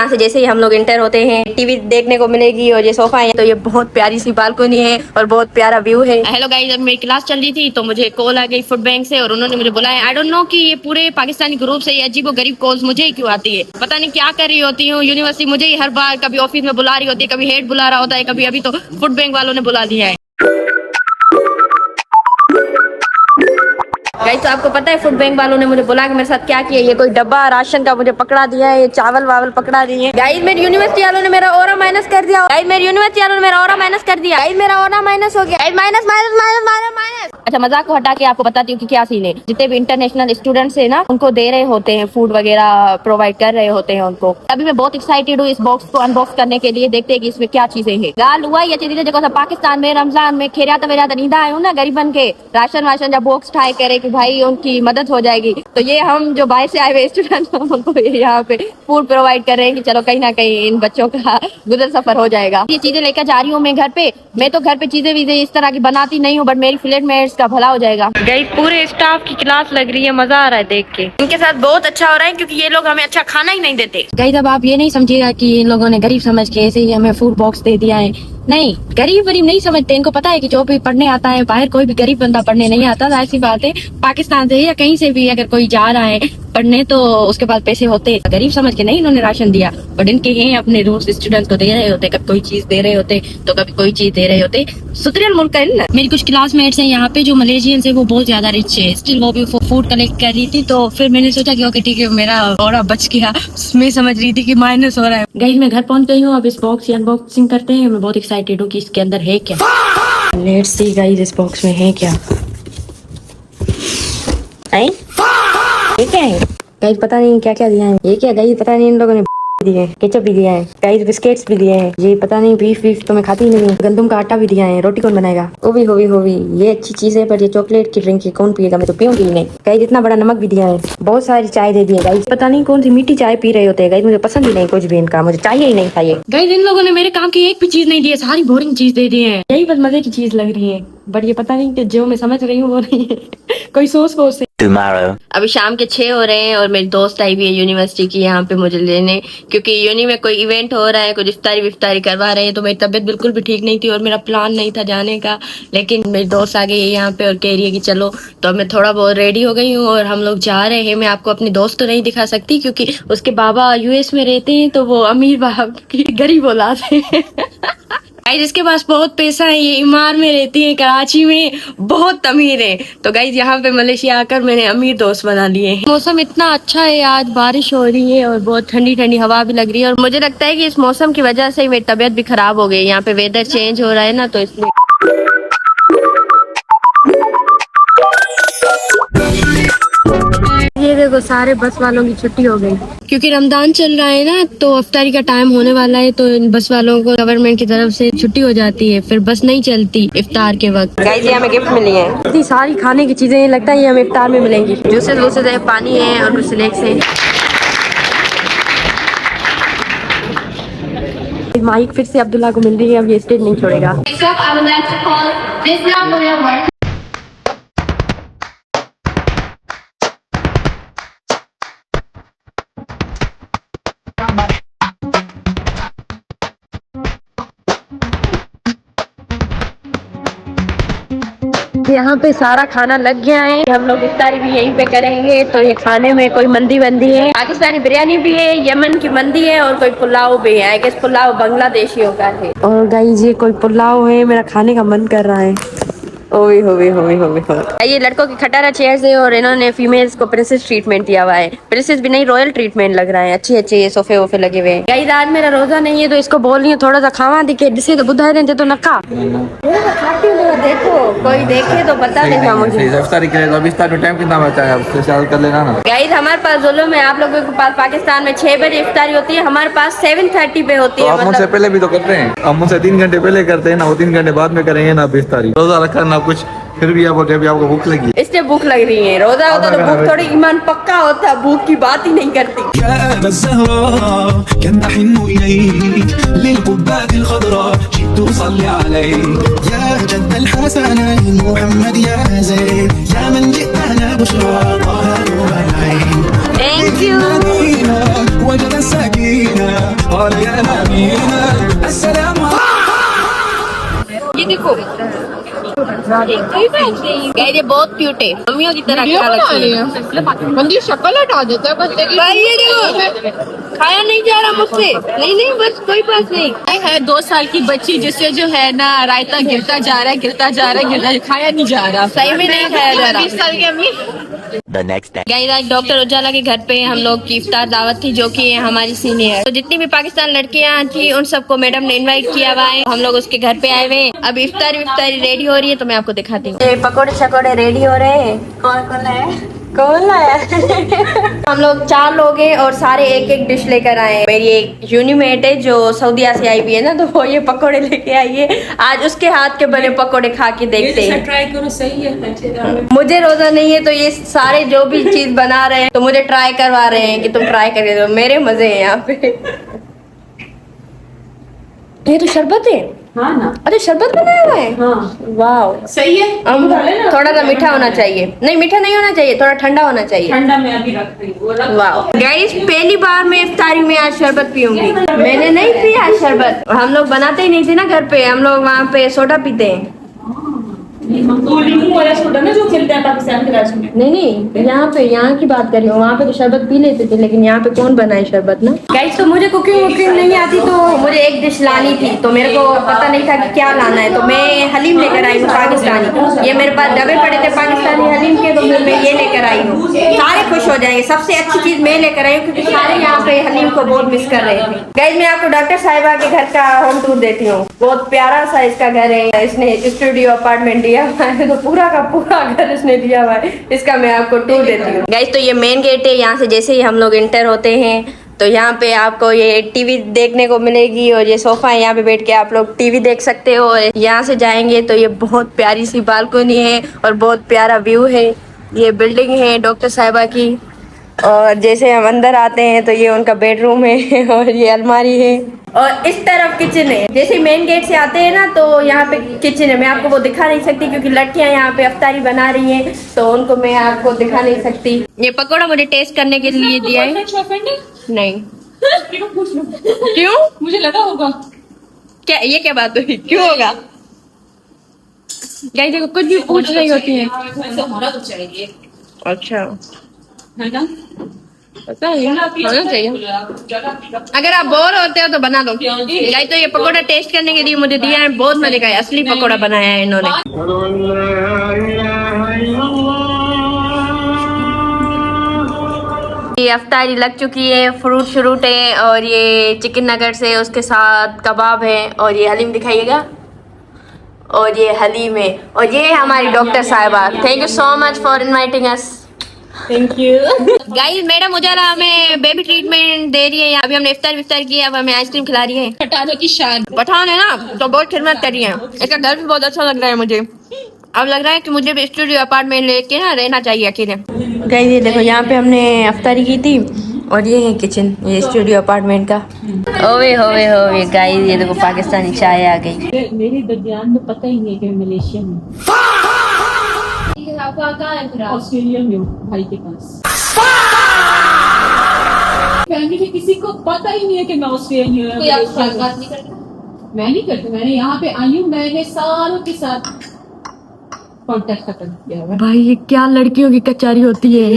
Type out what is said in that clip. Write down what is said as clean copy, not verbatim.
यहाँ से जैसे ही हम लोग एंटर होते हैं टीवी देखने को मिलेगी और ये सोफा है, तो ये बहुत प्यारी सी बालकनी है और बहुत प्यारा व्यू है। हेलो गाइस, जब मेरी क्लास चल रही थी तो मुझे कॉल आ गई फूड बैंक से और उन्होंने मुझे बुलाया। आई डोंट नो कि ये पूरे पाकिस्तानी ग्रुप से ये अजीबो गरीब कॉल्स मुझे ही क्यों आती है, पता नहीं क्या कर रही होती हूँ। यूनिवर्सिटी मुझे ही हर बार कभी ऑफिस में बुला रही होती है, कभी हेड बुला रहा होता है, कभी अभी तो फूड बैंक वालों ने बुला दिया है। गाइस, तो आपको पता है फूड बैंक वालों ने मुझे बुला के मेरे साथ क्या किया? ये कोई डब्बा राशन का मुझे पकड़ा दिया है, ये चावल वावल पकड़ा दिए। गाइस, मेरी यूनिवर्सिटी वालों ने मेरा ऑरा माइनस कर दिया। गाइस, मेरी यूनिवर्सिटी वालों ने मेरा ऑरा माइनस कर दिया। गाइस, मेरा ऑरा माइनस हो गया। Guys, minus minus minus minus minus. अच्छा, मजाक को हटा के आपको बताती हूँ कि क्या सीन है। जितने भी इंटरनेशनल स्टूडेंट्स है ना, उनको दे रहे होते हैं फूड वगैरह, प्रोवाइड कर रहे होते हैं उनको। अभी मैं बहुत एक्साइटेड हूँ इस बॉक्स को अनबॉक्स करने के लिए। देखते हैं कि इसमें क्या चीजें हैं। गाल हुआ ये चीजें जो पाकिस्तान में रमजान में खैरियत वगैरह नींदा आए ना गरीबन के राशन वाशन जब बॉक्स ठाए करे कि भाई उनकी मदद हो जाएगी, तो ये हम जो बाहर से आए हुए स्टूडेंट उनको यहाँ पे फूड प्रोवाइड कर रहे हैं कि चलो कहीं ना कहीं इन बच्चों का गुजर सफर हो जाएगा। ये चीजें लेकर जा रही हूँ मैं घर पे। मैं तो घर पे चीजें वीजें इस तरह की बनाती नहीं हूँ, बट मेरी फ्लैटमेट्स का भला हो जाएगा। गाइस, पूरे स्टाफ की क्लास लग रही है, मजा आ रहा है देख के। इनके साथ बहुत अच्छा हो रहा है क्योंकि ये लोग हमें अच्छा खाना ही नहीं देते। गाइस, अब आप ये नहीं समझिएगा कि इन लोगों ने गरीब समझ के ऐसे ही हमें फूड बॉक्स दे दिया है। नहीं, गरीब गरीब नहीं समझते। इनको पता है कि जो भी पढ़ने आता है बाहर, कोई भी गरीब बंदा पढ़ने नहीं आता, ऐसी बात है। पाकिस्तान से या कहीं से भी अगर कोई जा रहा है पढ़ने तो उसके पास पैसे होते। गरीब समझ के नहीं इन्होंने राशन दिया, बट इनके हैं अपने रूल्स। स्टूडेंट्स को दे रहे होते, कभी कोई चीज दे रहे होते तो कभी कोई चीज दे रहे होते। सुतरियल मुल्क है ना। मेरी कुछ क्लासमेट्स हैं यहाँ पे जो मलेशियंस है, वो बहुत ज्यादा रिच है। स्टिल वो भी फूड कलेक्ट कर रही थी, तो फिर मैंने सोचा कि ओके ठीक है, मेरा और बच गया। मैं समझ रही थी कि माइनस हो रहा है। गाइस, मैं घर पहुंच गई हूँ। अब इस बॉक्स की अनबॉक्सिंग करते हैं। मैं बहुत एक्साइटेड हूँ कि इसके अंदर है क्या। लेट्स सी गाइस, इस बॉक्स में है क्या। ये क्या है गाइस? पता नहीं क्या क्या दिया है। ये क्या गाइस? पता नहीं इन लोगों ने दिए हैं, केचप भी दिया है गाइस, बिस्किट्स भी दिए हैं। ये पता नहीं बीफ तो मैं खाती ही नहीं हूँ। गंदम का आटा भी दिया है। रोटी कौन बनाएगा? होवी ये अच्छी चीज है, पर ये चॉकलेट की ड्रिंक है, कौन पिएगा? मैं तो पीऊंगी ही नहीं। गाइस, इतना बड़ा नमक भी दिया है। बहुत सारी चाय दे दी है गाइस। पता नहीं कौन सी मीठी चाय पी रहे होते हैं गाइस। मुझे पसंद ही नहीं कुछ भी इनका, मुझे चाहिए ही नहीं था ये। गाइस, इन लोगों ने मेरे काम की एक भी चीज नहीं दी है, सारी बोरिंग चीज दे दी है। यही बस मजे की चीज लग रही है, बट ये पता नहीं कि जो मैं समझ रही हूँ वो नहीं है। कोई सोच से। अभी शाम के 6 हो रहे हैं और मेरी दोस्त आई भी है यूनिवर्सिटी की यहाँ पे मुझे लेने, क्योंकि यूनि में कोई इवेंट हो रहा है, कुछ इफ्तारी विफ्तारी करवा रहे हैं। तो मेरी तबीयत बिल्कुल भी ठीक नहीं थी और मेरा प्लान नहीं था जाने का, लेकिन मेरी दोस्त आ गई है यहाँ पे और कह रही है कि चलो। तो मैं थोड़ा बहुत रेडी हो गई हूँ और हम लोग जा रहे हैं। मैं आपको अपनी दोस्त तो नहीं दिखा सकती क्योंकि उसके बाबा यूएस में रहते हैं, तो वो अमीर बाप की गरीब औलाद है। गाइस, इसके पास बहुत पैसा है, ये इमार में रहती है, कराची में, बहुत अमीर है। तो गाइस, यहाँ पे मलेशिया आकर मैंने अमीर दोस्त बना लिए हैं। मौसम इतना अच्छा है, आज बारिश हो रही है और बहुत ठंडी ठंडी हवा भी लग रही है। और मुझे लगता है कि इस मौसम की वजह से मेरी तबीयत भी खराब हो गई। यहाँ पे वेदर चेंज हो रहा है ना, तो इसलिए। ये देखो, सारे बस वालों की छुट्टी हो गई क्योंकि रमजान चल रहा है ना, तो अफ्तारी का टाइम होने वाला है। तो इन बस वालों को गवर्नमेंट की तरफ से छुट्टी हो जाती है, फिर बस नहीं चलती इफ्तार के वक्त। गाइस, ये हमें गिफ्ट मिली है इतनी सारी खाने की चीजें, लगता है ये हमें इफ्तार में मिलेंगी। जूसेस वूसेस है, पानी है और कुछ स्नैक्स है। माइक फिर से अब्दुल्ला को मिल रही है, अब ये स्टेज नहीं छोड़ेगा। यहाँ पे सारा खाना लग गया है। हम लोग इफ्तारी भी यहीं पे करेंगे। तो ये खाने में कोई मंदी वंदी है, पाकिस्तानी बिरयानी भी है, यमन की मंदी है और कोई पुलाव भी है। आई गेस पुलाव बांग्लादेशियों का है। और गाइस, ये कोई पुलाव है, मेरा खाने का मन कर रहा है। ओए होवे होवे होवे होवे। ये लड़कों की खटारा चेयर्स है और इन्होंने फीमेल्स को प्रिंसेस ट्रीटमेंट दिया हुआ है। प्रिंसेस भी नहीं, रॉयल ट्रीटमेंट लग रहा है। अच्छे अच्छे सोफे वोफे लगे हुए हैं। गाइस, आज मेरा रोजा नहीं है तो इसको बोल रही हूँ थोड़ा सा खावा दिखे, जिसे तो बुधा रहे तो नका देखो, कोई देखे तो बता देना मुझे। इफ्तारी के लिए तो अभी स्टार्ट टाइम कितना बचा है, उससे चालू कर लेना ना। गाइस, हमारे पास जुल्म है। आप लोगों के पास पाकिस्तान में 6 बजे इफ्तारी होती है, हमारे पास 7:30 पे होती है। हम मुझसे पहले भी तो करते हैं, हम मुझसे 3 घंटे पहले करते हैं ना, वो 3 घंटे बाद में करेंगे ना इफ्तारी। रोजा रखा ना कुछ, फिर भी आप बोलते हैं आपको भूख लगी, इसलिए भूख लग रही है। रोजा होता तो भूख थोड़ी, ईमान पक्का होता, भूख की बात ही नहीं करती। Thank you. आपको। गाइस ये बहुत क्यूट है, मम्मियों की तरह ख्याल रखती है। बंदी शक्ल हटा देता है बच्चे की। भाई ये देखो खाया नहीं जा रहा मुझसे। नहीं बस कोई बात नहीं। ये है 2 साल की बच्ची जिससे जो है ना रायता गिरता जा रहा है, खाया नहीं जा रहा। सही में नहीं खाया जा रहा। 20 साल की अम्मी। गाइस आज डॉक्टर उजाला के घर पे हम लोग की इफ्तार दावत थी, जो कि हमारी सीनियर, तो जितनी भी पाकिस्तान लड़कियां थी उन सबको मैडम ने इनवाइट किया हुआ है। हम लोग उसके घर पे आए हुए हैं। अब इफ्तारी रेडी हो रही है, तो मैं आपको दिखाती हूँ। पकौड़े शकौड़े रेडी हो रहे हैं। कौन लाया हम लोग 4 लोग हैं और सारे एक एक डिश लेकर आए हैं। मेरी एक यूनिमेट है जो सऊदीया से आई हुई है ना, तो वो ये पकोड़े लेके आई है। आज उसके हाथ के बने पकोड़े खा के देखते हैं। ट्राई करो, सही है। मुझे रोजा नहीं है, तो ये सारे जो भी चीज बना रहे हैं तो मुझे ट्राई करवा रहे हैं कि तुम ट्राई करके दो। मेरे मजे हैं यहाँ पे। ये तो शरबत है। हाँ ना। अरे शरबत बनाया हुआ है। हाँ वाह सही है। थोड़ा सा मीठा होना चाहिए। नहीं मीठा नहीं होना चाहिए, थोड़ा ठंडा होना चाहिए। ठंडा में अभी रख रही हूँ। वाह गाइस पहली बार मैं इफ्तारी में आज शरबत पीऊंगी। मैंने नहीं पिया शरबत, हम लोग बनाते ही नहीं थे ना घर पे, हम लोग वहाँ पे सोडा पीते हैं। वाला सोडा ना जो चलता है पाकिस्तान के राज्य में। नहीं यहाँ की बात कर रही हूँ। वहाँ पे तो शरबत पी लेते थे, लेकिन यहाँ पे कौन बनाए शरबत ना। गाइस तो मुझे कुकिंग नहीं आती, तो मुझे एक डिश लानी थी, तो मेरे को पता नहीं था कि क्या लाना है, तो मैं हलीम लेकर आई हूँ पाकिस्तानी। ये मेरे पास डब्बे पड़े थे पाकिस्तानी हलीम के, तो फिर मैं ये लेकर आई हूँ। सारे खुश हो जाएंगे। सबसे अच्छी चीज मैं लेकर आई हूँ, क्योंकि सारे यहाँ पे हलीम को बहुत मिस कर रहे थे। गाइस मैं आपको डॉक्टर साहिबा के घर का होम टूर देती हूँ। बहुत प्यारा सा इसका घर है। इसने स्टूडियो अपार्टमेंट दिया हुआ है, तो पूरा का पूरा घर इसने दिया हुआ है। इसका मैं आपको टूर देती हूँ। गाइस तो ये मेन गेट है। यहाँ से जैसे ही हम लोग इंटर होते हैं तो यहाँ पे आपको ये टीवी देखने को मिलेगी, और ये सोफा है, यहाँ पे बैठ के आप लोग टीवी देख सकते हो। और यहाँ से जाएंगे तो ये बहुत प्यारी सी बालकनी है और बहुत प्यारा व्यू है। ये बिल्डिंग है डॉक्टर साहिबा की, और जैसे हम अंदर आते हैं तो ये उनका बेडरूम है और ये अलमारी है, और इस तरफ किचन है। जैसे मेन गेट से आते हैं ना तो यहाँ पे किचन है। मैं आपको वो दिखा नहीं सकती क्योंकि लड़कियां यहाँ पे अफ्तारी बना रही हैं, तो उनको मैं आपको दिखा नहीं सकती। ये पकौड़ा मुझे टेस्ट करने के लिए दिया है। नहीं क्यों? मुझे लगा होगा। क्या ये क्या बात हुई? क्यों होगा? गाइस देखो कुछ भी पूछ रही होती है। होना तो चाहिए। अच्छा है ना। पता है होना चाहिए। अगर आप बोर होते हो तो बना दो। गाइस तो ये पकोड़ा टेस्ट करने के लिए मुझे दिया है। बहुत मजे का है। असली पकोड़ा बनाया है इन्होंने। ये अफ्तारी लग चुकी है। फ्रूट है, और ये चिकन नगेट्स है, उसके साथ कबाब है, और ये हलीम दिखाइएगा, और ये हलीम है, और ये है हमारी डॉक्टर साहिबा। Thank you so much for inviting us. Thank you guys. Madam Ujala हमें बेबी ट्रीटमेंट दे रही है। अभी हमने इफ्तार किया, अब हमें आइसक्रीम खिला रही है। पठानों की शान। पठान है ना, तो बहुत खिदमत कर रही है। इसका घर भी बहुत अच्छा लग रहा है मुझे। अब लग रहा है कि मुझे भी स्टूडियो अपार्टमेंट लेके ना रहना चाहिए अकेले। गाइस ये देखो यहाँ पे हमने अफ्तारी की थी, और ये है किचन, ये स्टूडियो अपार्टमेंट का। ओवे होवे गाइस ये देखो पाकिस्तानी चाय आ गई। मेरे दरमियान में पता ही नहीं कि मलेशिया में ऑस्ट्रेलिया में भाई के पास फैमिली में किसी को पता ही नहीं है कि मैं ऑस्ट्रेलिया में। मैं नहीं करती। मैंने यहाँ पे आई हूँ, मैंने सारों के साथ कांटेक्ट खत्म किया। भाई ये क्या लड़कियों की कचहरी होती है।